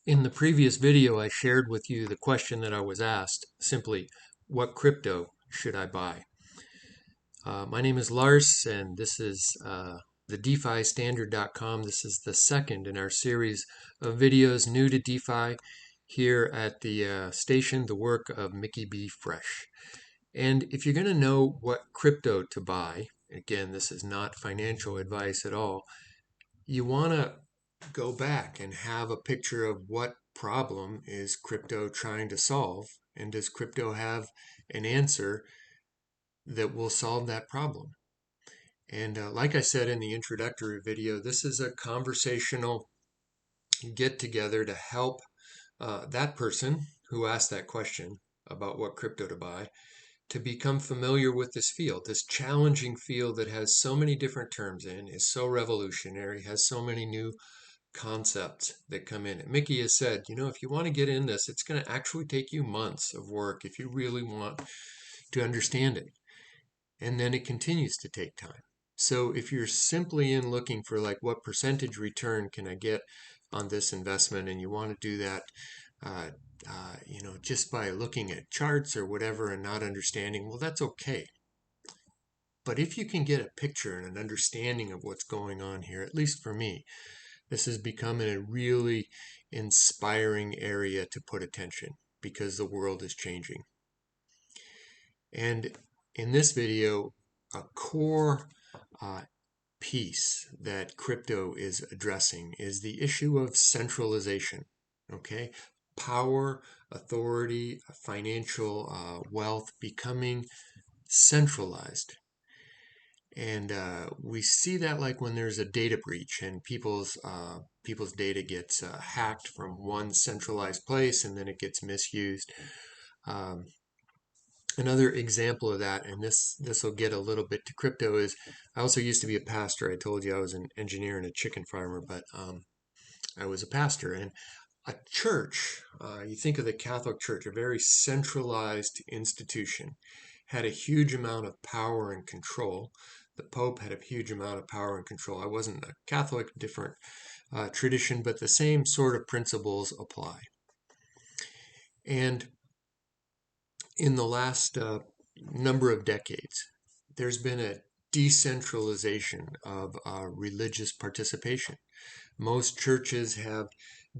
In the previous video, I shared with you the question that I was asked, simply, what crypto should I buy? My name is Lars, and this is the DeFiStandard.com. This is the second in our series of videos new to DeFi here at the station, the work of Mickey B. Fresh. And if you're going to know what crypto to buy, again, this is not financial advice at all, you want to go back and have a picture of what problem is crypto trying to solve, and does crypto have an answer that will solve that problem? And like I said in the introductory video, this is a conversational get together to help that person who asked that question about what crypto to buy to become familiar with this field, this challenging field that has so many different terms in, is so revolutionary, has so many new concepts that come in. And Mickey has said, if you want to get in this, it's going to actually take you months of work if you really want to understand it. And then it continues to take time. So if you're simply in looking for like what percentage return can I get on this investment, and you want to do that just by looking at charts or whatever and not understanding, well, that's okay. But if you can get a picture and an understanding of what's going on here, at least for me, this has become a really inspiring area to put attention because the world is changing. And in this video, a core piece that crypto is addressing is the issue of centralization. Okay, power, authority, financial wealth becoming centralized. And we see that like when there's a data breach and people's data gets hacked from one centralized place and then it gets misused. Another example of that, and this will get a little bit to crypto, is I also used to be a pastor. I told you I was an engineer and a chicken farmer, but I was a pastor. And a church, you think of the Catholic Church, a very centralized institution, had a huge amount of power and control. The Pope had a huge amount of power and control. I wasn't a Catholic, different tradition, but the same sort of principles apply. And in the last number of decades, there's been a decentralization of religious participation. Most churches have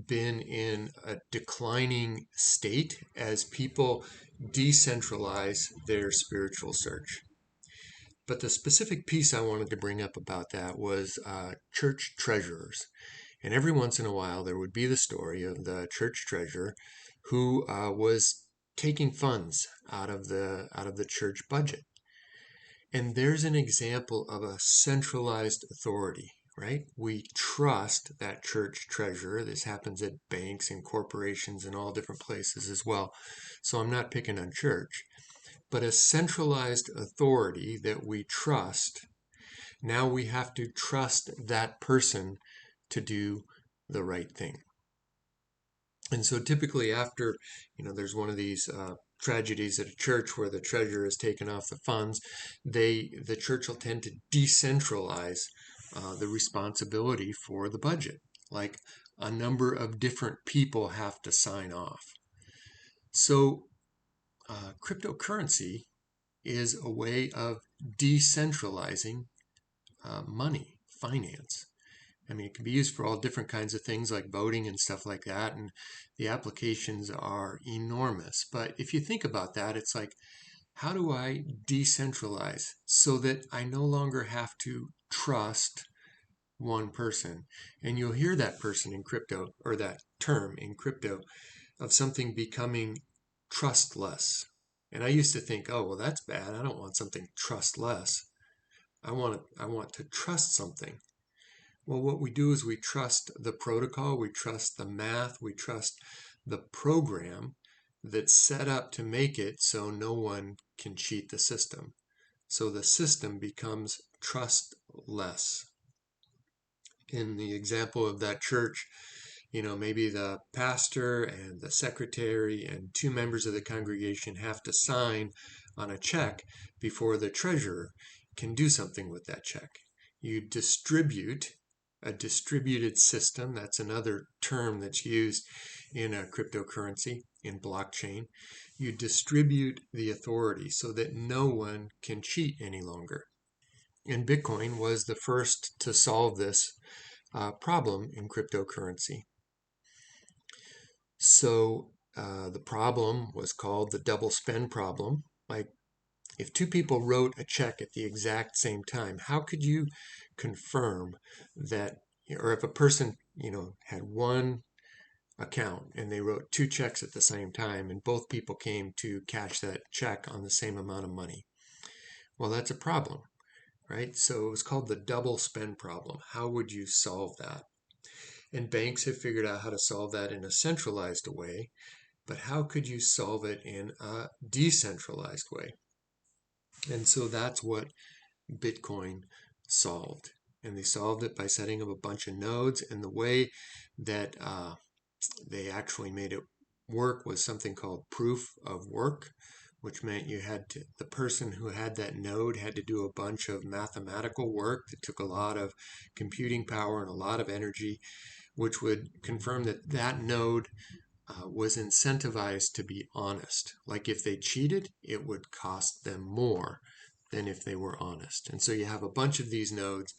been in a declining state as people decentralize their spiritual search. But the specific piece I wanted to bring up about that was church treasurers. And every once in a while, there would be the story of the church treasurer who was taking funds out of the church budget. And there's an example of a centralized authority, right? We trust that church treasurer. This happens at banks and corporations and all different places as well. So I'm not picking on church. But a centralized authority that we trust, now we have to trust that person to do the right thing. And so typically after, there's one of these tragedies at a church where the treasurer has taken off the funds, the church will tend to decentralize the responsibility for the budget. Like a number of different people have to sign off. So cryptocurrency is a way of decentralizing money, finance. I mean, it can be used for all different kinds of things like voting and stuff like that, and the applications are enormous. But if you think about that, it's like, how do I decentralize so that I no longer have to trust one person? And you'll hear that person in crypto, or that term in crypto, of something becoming trustless. And I used to think, oh, well, that's bad. I don't want something trustless. I want to trust something. Well, what we do is we trust the protocol, we trust the math, we trust the program that's set up to make it so no one can cheat the system. So the system becomes trustless. In the example of that church, maybe the pastor and the secretary and two members of the congregation have to sign on a check before the treasurer can do something with that check. You distribute a distributed system. That's another term that's used in a cryptocurrency, in blockchain. You distribute the authority so that no one can cheat any longer. And Bitcoin was the first to solve this problem in cryptocurrency. So the problem was called the double spend problem. Like, if two people wrote a check at the exact same time, how could you confirm that, or if a person, had one account and they wrote two checks at the same time and both people came to cash that check on the same amount of money? Well, that's a problem, right? So it was called the double spend problem. How would you solve that? And banks have figured out how to solve that in a centralized way, but how could you solve it in a decentralized way? And so that's what Bitcoin solved. And they solved it by setting up a bunch of nodes. And the way that they actually made it work was something called proof of work, which meant the person who had that node had to do a bunch of mathematical work that took a lot of computing power and a lot of energy, which would confirm that that node was incentivized to be honest. Like, if they cheated, it would cost them more than if they were honest. And so you have a bunch of these nodes,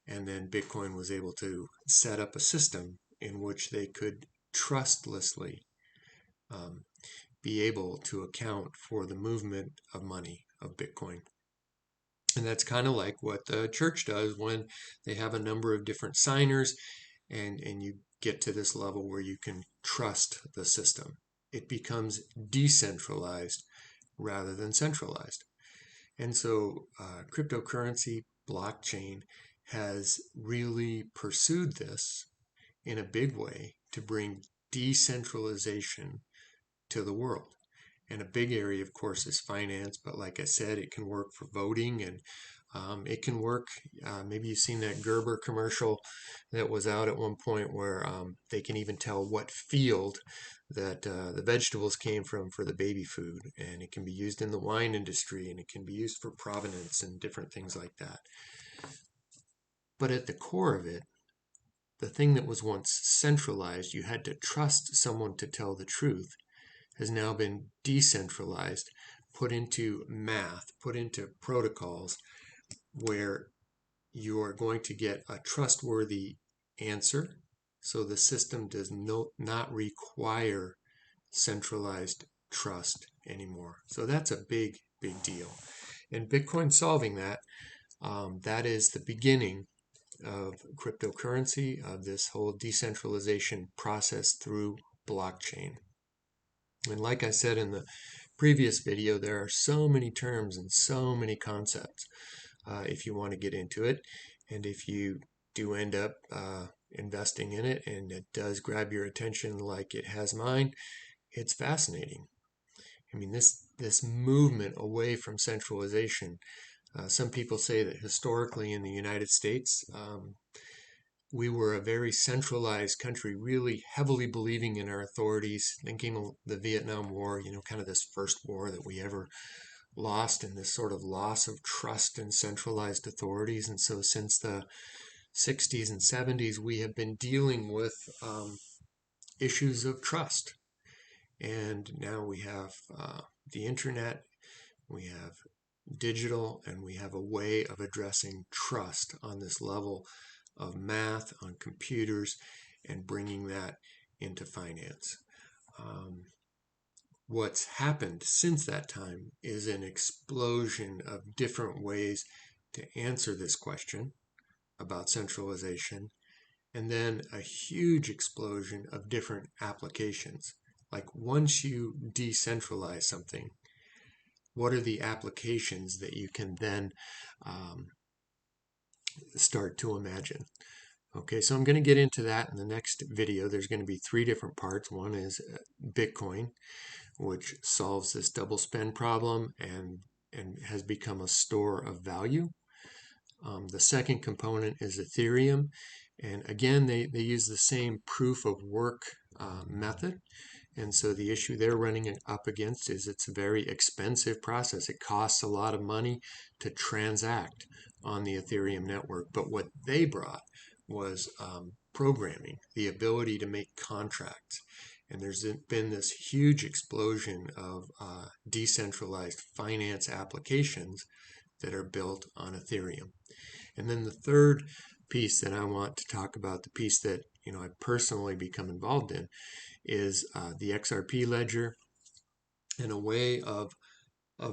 and then Bitcoin was able to set up a system in which they could trustlessly be able to account for the movement of money of Bitcoin. And that's kind of like what the church does when they have a number of different signers, and you get to this level where you can trust the system. It becomes decentralized rather than centralized. And so cryptocurrency, blockchain, has really pursued this in a big way to bring decentralization to the world. And a big area, of course, is finance. But like I said, it can work for voting, and it can work. Maybe you've seen that Gerber commercial that was out at one point where they can even tell what field that the vegetables came from for the baby food. And it can be used in the wine industry, and it can be used for provenance and different things like that. But at the core of it, the thing that was once centralized, you had to trust someone to tell the truth, has now been decentralized, put into math, put into protocols where you are going to get a trustworthy answer. So the system does not require centralized trust anymore. So that's a big, big deal. And Bitcoin solving that, that is the beginning of cryptocurrency, of this whole decentralization process through blockchain. And like I said in the previous video, there are so many terms and so many concepts if you want to get into it. And if you do end up investing in it and it does grab your attention like it has mine, it's fascinating. I mean, this movement away from centralization, some people say that historically in the United States, we were a very centralized country, really heavily believing in our authorities. Then came the Vietnam War, kind of this first war that we ever lost, and this sort of loss of trust in centralized authorities. And so since the 60s and 70s, we have been dealing with issues of trust. And now we have the internet, we have digital, and we have a way of addressing trust on this level of math, on computers, and bringing that into finance. What's happened since that time is an explosion of different ways to answer this question about centralization, and then a huge explosion of different applications. Like, once you decentralize something, what are the applications that you can then start to imagine? Okay, so I'm going to get into that in the next video. There's going to be 3 different parts. One is Bitcoin, which solves this double spend problem and has become a store of value. The second component is Ethereum. And again, they use the same proof of work method. And so the issue they're running up against is it's a very expensive process. It costs a lot of money to transact on the Ethereum network. But what they brought was programming, the ability to make contracts. And there's been this huge explosion of decentralized finance applications that are built on Ethereum. And then the third piece that I want to talk about, the piece that I've personally become involved in, is the XRP ledger, and a way of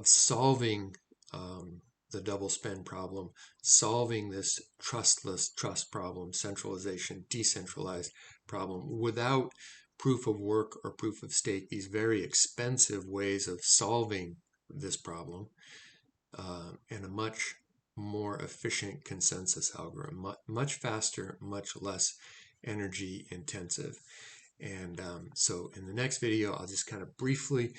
solving the double spend problem, solving this trustless trust problem, centralization, decentralized problem, without proof of work or proof of stake, these very expensive ways of solving this problem, and a much more efficient consensus algorithm, much faster, much less energy intensive. And so in the next video, I'll just kind of briefly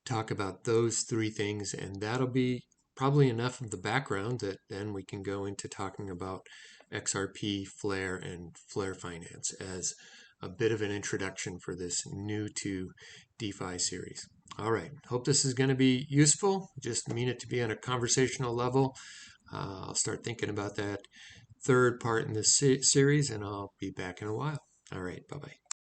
talk about those three things, and that'll be probably enough of the background that then we can go into talking about XRP, Flare, and Flare Finance as a bit of an introduction for this new to DeFi series. All right, hope this is going to be useful. Just mean it to be on a conversational level. I'll start thinking about that third part in this series, and I'll be back in a while. All right, bye-bye.